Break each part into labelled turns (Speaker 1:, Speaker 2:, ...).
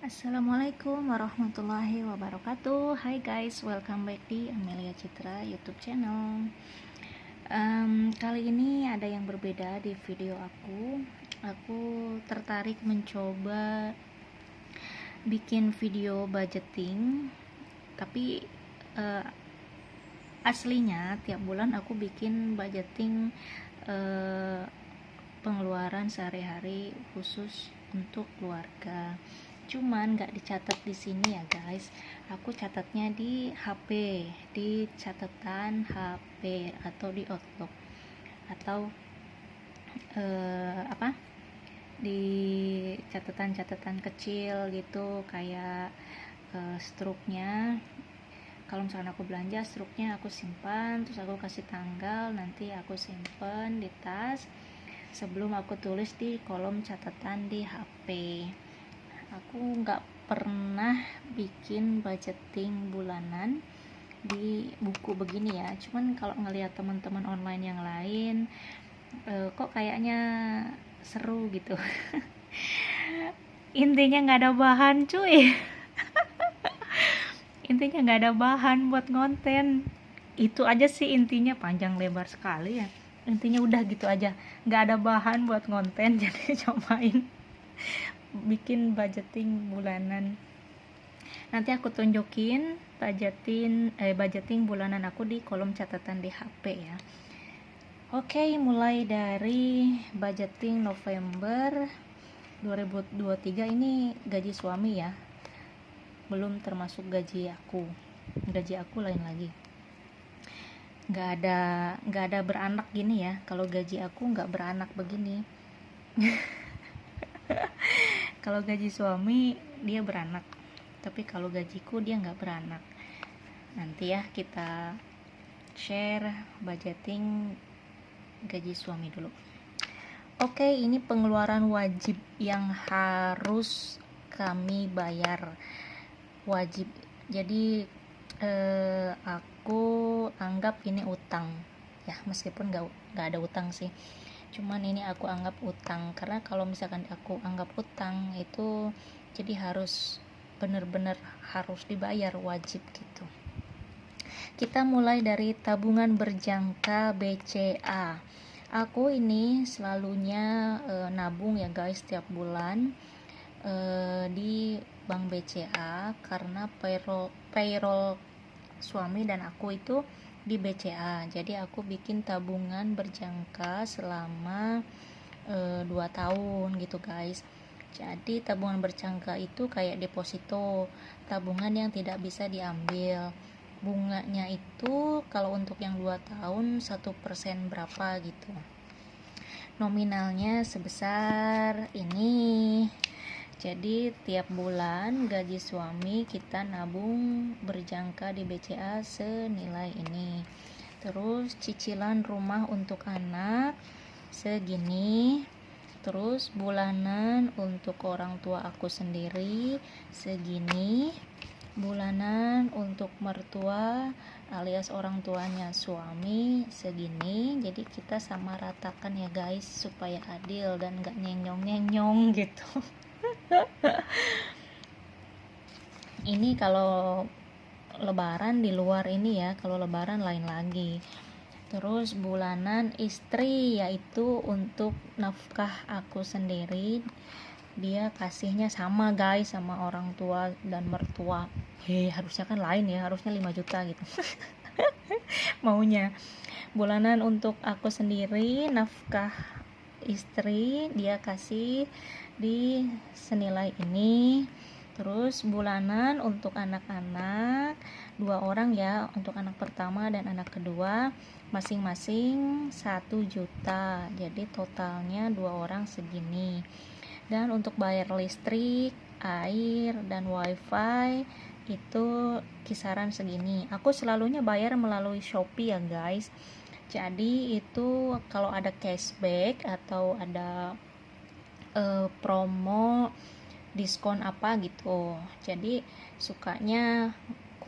Speaker 1: Assalamualaikum warahmatullahi wabarakatuh. Hai guys, welcome back di Amelia Citra YouTube channel. Kali ini ada yang berbeda di video aku. Aku tertarik mencoba bikin video budgeting, tapi aslinya tiap bulan aku bikin budgeting pengeluaran sehari-hari khusus untuk keluarga. Cuman nggak dicatat di sini ya guys. Aku catatnya di HP, di catatan HP atau di Outlook atau di catatan-catatan kecil gitu, kayak struknya. Kalau misalkan aku belanja, struknya aku simpan, terus aku kasih tanggal, nanti aku simpan di tas sebelum aku tulis di kolom catatan di HP. Aku nggak pernah bikin budgeting bulanan di buku begini ya. Cuman kalau ngelihat teman-teman online yang lain, kok kayaknya seru gitu. Intinya nggak ada bahan cuy. Intinya nggak ada bahan buat konten. Itu aja sih intinya, panjang lebar sekali ya. Intinya udah gitu aja, nggak ada bahan buat konten. Jadi cobain bikin budgeting bulanan. Nanti aku tunjukin budgeting bulanan aku di kolom catatan di HP ya. Oke, mulai dari budgeting November 2023, ini gaji suami ya, belum termasuk gaji aku. Gaji aku lain lagi, nggak ada beranak gini ya. Kalau gaji aku nggak beranak begini. Kalau gaji suami dia beranak, tapi kalau gajiku dia nggak beranak. Nanti ya kita share budgeting gaji suami dulu. Oke, ini pengeluaran wajib yang harus kami bayar. Wajib, jadi aku anggap ini utang ya, meskipun nggak ada utang sih, cuman ini aku anggap utang. Karena kalau misalkan aku anggap utang itu jadi harus bener-bener harus dibayar, wajib gitu. Kita mulai dari tabungan berjangka BCA. Aku ini selalunya nabung ya guys tiap bulan di Bank BCA, karena payroll suami dan aku itu di BCA. Jadi aku bikin tabungan berjangka selama 2 tahun gitu guys. Jadi tabungan berjangka itu kayak deposito, tabungan yang tidak bisa diambil. Bunganya itu kalau untuk yang 2 tahun 1% berapa gitu. Nominalnya sebesar ini. Jadi tiap bulan gaji suami kita nabung berjangka di BCA senilai ini. Terus cicilan rumah untuk anak segini. Terus bulanan untuk orang tua aku sendiri segini. Bulanan untuk mertua alias orang tuanya suami segini. Jadi kita sama ratakan ya guys, supaya adil dan gak nyenyong gitu. Ini kalau lebaran di luar ini ya, kalau lebaran lain lagi. Terus bulanan istri, yaitu untuk nafkah aku sendiri, dia kasihnya sama guys, sama orang tua dan mertua. Harusnya kan lain ya, harusnya 5 juta gitu. Maunya. Bulanan untuk aku sendiri, nafkah istri, dia kasih di senilai ini. Terus bulanan untuk anak-anak 2 orang ya, untuk anak pertama dan anak kedua masing-masing 1 juta. Jadi totalnya 2 orang segini. Dan untuk bayar listrik, air, dan wifi itu kisaran segini. Aku selalunya bayar melalui Shopee ya guys. Jadi itu kalau ada cashback atau ada promo diskon apa gitu, jadi sukanya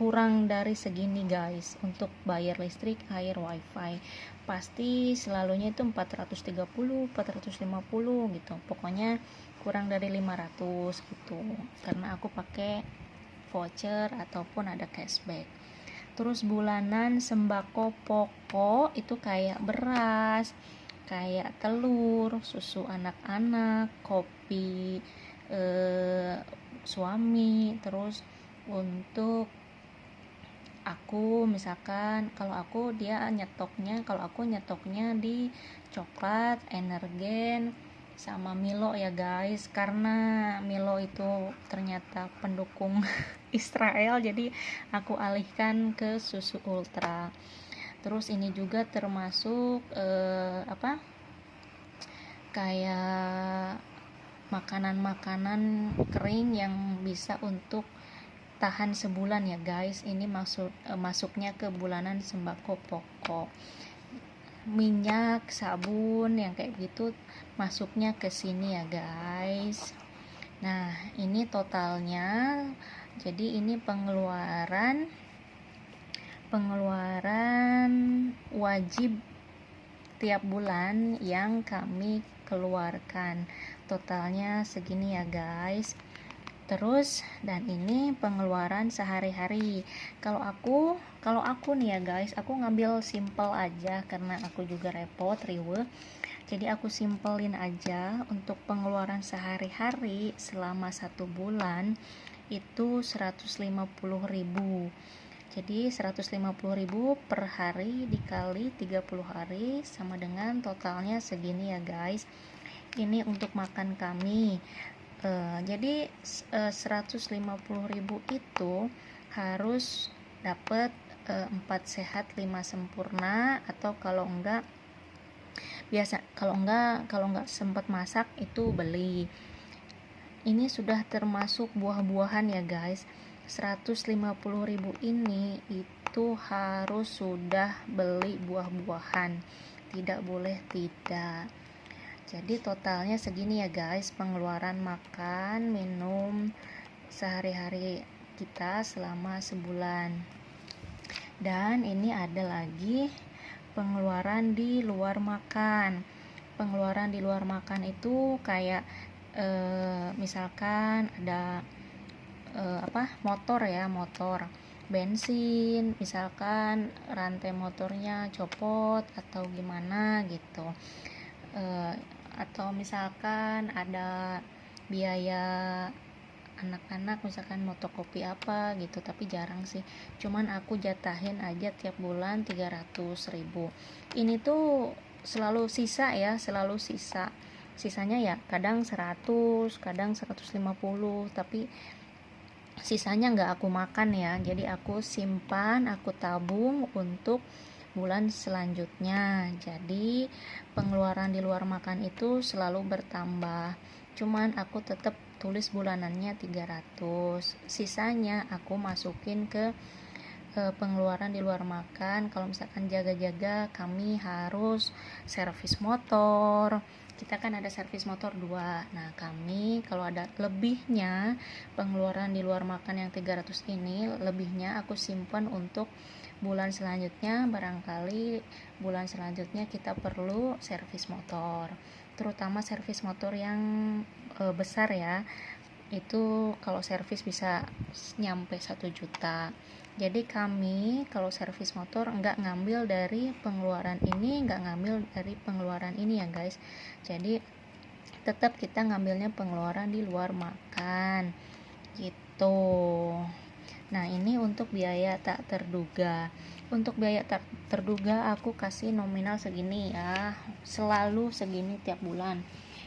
Speaker 1: kurang dari segini guys untuk bayar listrik, air, wifi. Pasti selalunya itu 430, 450 gitu. Pokoknya kurang dari 500 gitu, karena aku pakai voucher ataupun ada cashback. Terus bulanan sembako pokok itu kayak beras, kayak telur, susu anak-anak, kopi suami. Terus untuk aku misalkan kalau aku nyetoknya di coklat, energen sama Milo ya guys, karena Milo itu ternyata pendukung Israel, jadi aku alihkan ke susu ultra. Terus ini juga termasuk kayak makanan-makanan kering yang bisa untuk tahan sebulan ya guys. Ini masuknya ke bulanan sembako pokok. Minyak, sabun yang kayak gitu masuknya ke sini ya guys. Nah, ini totalnya. Jadi ini pengeluaran wajib tiap bulan yang kami keluarkan. Totalnya segini ya guys. Terus dan ini pengeluaran sehari-hari. Kalau aku nih ya guys, aku ngambil simple aja karena aku juga repot riweuh. Jadi aku simpelin aja untuk pengeluaran sehari-hari selama 1 bulan itu 150.000. Jadi 150.000 per hari dikali 30 hari sama dengan totalnya segini ya guys. Ini untuk makan kami. Jadi 150.000 itu harus dapat 4 sehat 5 sempurna, atau kalau enggak sempat masak itu beli. Ini sudah termasuk buah-buahan ya guys. 150.000 ini itu harus sudah beli buah-buahan, tidak boleh tidak. Jadi totalnya segini ya guys, pengeluaran makan, minum sehari-hari kita selama sebulan. Dan ini ada lagi pengeluaran di luar makan. Pengeluaran di luar makan itu kayak misalkan ada motor, bensin, misalkan rantai motornya copot atau gimana gitu, atau misalkan ada biaya anak-anak, misalkan motokopi apa gitu, tapi jarang sih, cuman aku jatahin aja tiap bulan 300.000. Ini tuh selalu sisa, sisanya ya kadang 100, kadang 150, tapi sisanya nggak aku makan ya, jadi aku simpan, aku tabung untuk bulan selanjutnya. Jadi pengeluaran di luar makan itu selalu bertambah, cuman aku tetap tulis bulanannya 300, sisanya aku masukin ke pengeluaran di luar makan. Kalau misalkan jaga-jaga, kami harus servis motor, kita kan ada servis motor 2. Nah, kami kalau ada lebihnya pengeluaran di luar makan yang 300 ini, lebihnya aku simpan untuk bulan selanjutnya. Barangkali bulan selanjutnya kita perlu servis motor, terutama servis motor yang besar ya. Itu kalau servis bisa nyampe 1 juta. Jadi kami kalau servis motor enggak ngambil dari pengeluaran ini, enggak ngambil dari pengeluaran ini ya guys. Jadi tetap kita ngambilnya pengeluaran di luar makan gitu. Nah, ini untuk biaya tak terduga. Untuk biaya tak terduga aku kasih nominal segini ya, selalu segini tiap bulan.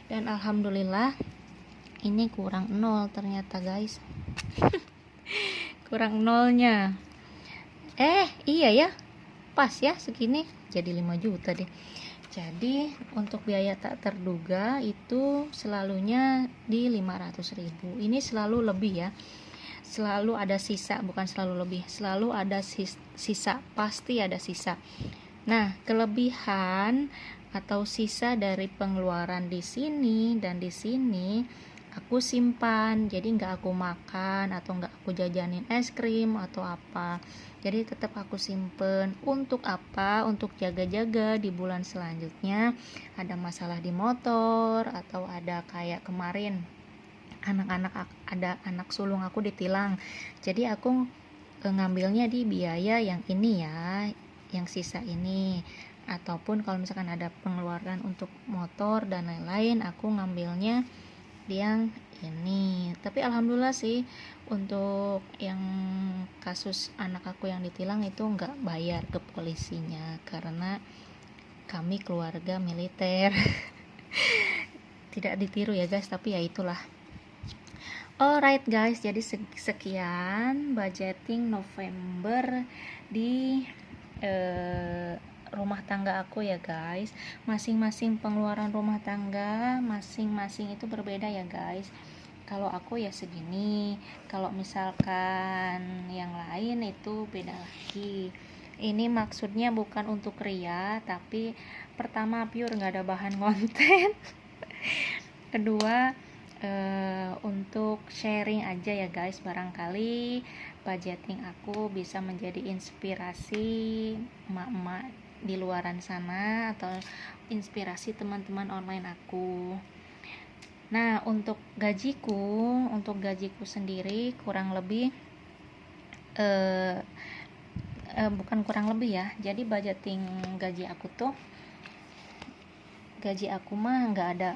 Speaker 1: Dan alhamdulillah ini kurang 0 ternyata guys. Kurang nolnya. Iya ya, pas ya segini, jadi 5 juta deh. Jadi untuk biaya tak terduga itu selalunya di 500.000. Ini selalu lebih ya, selalu ada sisa, bukan selalu lebih, selalu ada sisa, pasti ada sisa. Nah, kelebihan atau sisa dari pengeluaran di sini dan di sini aku simpan, jadi nggak aku makan atau nggak aku jajanin es krim atau apa. Jadi tetap aku simpen. Untuk apa? Untuk jaga-jaga di bulan selanjutnya ada masalah di motor atau ada kayak kemarin ada anak sulung aku ditilang. Jadi aku ngambilnya di biaya yang ini ya, yang sisa ini. Ataupun kalau misalkan ada pengeluaran untuk motor dan lain-lain, aku ngambilnya di yang ini. Tapi alhamdulillah sih untuk yang kasus anak aku yang ditilang itu nggak bayar ke polisinya karena kami keluarga militer. Tidak ditiru ya guys, tapi ya itulah. Alright guys, jadi sekian budgeting November di rumah tangga aku ya guys. Masing-masing pengeluaran rumah tangga masing-masing itu berbeda ya guys. Kalau aku ya segini, kalau misalkan yang lain itu beda lagi. Ini maksudnya bukan untuk ria, tapi pertama pure nggak ada bahan konten. Kedua untuk sharing aja ya guys, barangkali budgeting aku bisa menjadi inspirasi emak-emak di luaran sana atau inspirasi teman-teman online aku. Nah, untuk gajiku sendiri kurang lebih bukan kurang lebih ya. Jadi budgeting gaji aku mah nggak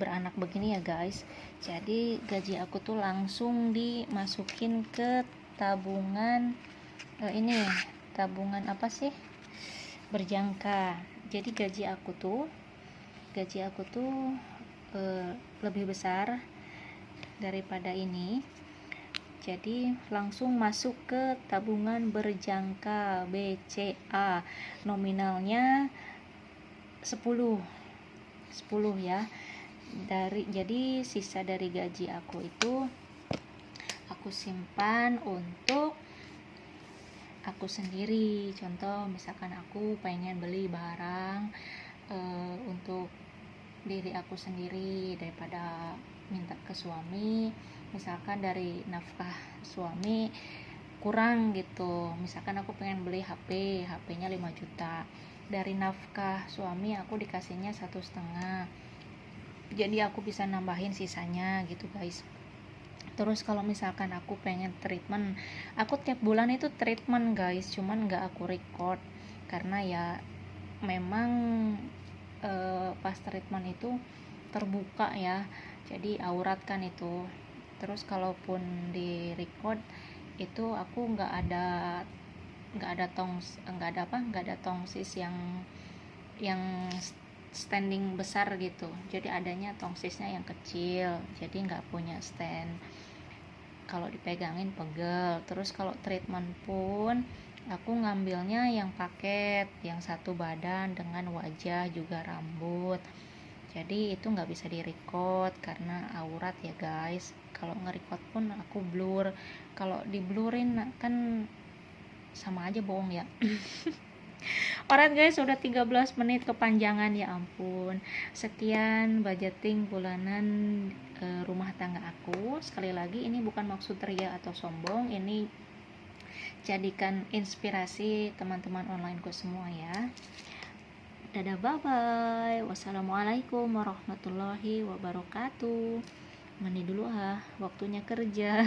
Speaker 1: beranak begini ya guys. Jadi gaji aku tuh langsung dimasukin ke tabungan tabungan apa sih, berjangka. Jadi gaji aku tuh lebih besar daripada ini, jadi langsung masuk ke tabungan berjangka BCA, nominalnya 10 ya. Jadi sisa dari gaji aku itu aku simpan untuk aku sendiri. Contoh misalkan aku pengen beli barang untuk diri aku sendiri daripada minta ke suami, misalkan dari nafkah suami kurang gitu. Misalkan aku pengen beli HP-nya 5 juta, dari nafkah suami aku dikasihnya 1,5, jadi aku bisa nambahin sisanya gitu guys. Terus kalau misalkan aku pengen treatment, aku tiap bulan itu treatment guys, cuman nggak aku record karena ya memang pas treatment itu terbuka ya, jadi aurat kan itu. Terus kalaupun di record itu aku nggak ada tongsis yang standing besar gitu, jadi adanya tongsisnya yang kecil, jadi nggak punya stand, kalau dipegangin pegel. Terus kalau treatment pun aku ngambilnya yang paket, yang satu badan dengan wajah juga rambut, jadi itu nggak bisa direcord karena aurat ya guys. Kalau nge-record pun aku blur, kalau di blurin kan sama aja bohong ya. Alright guys, sudah 13 menit kepanjangan, ya ampun. Sekian budgeting bulanan rumah tangga aku. Sekali lagi ini bukan maksud ria atau sombong, ini jadikan inspirasi teman-teman onlineku semua ya. Dadah, bye bye. Wassalamualaikum warahmatullahi wabarakatuh. Mandi dulu waktunya kerja.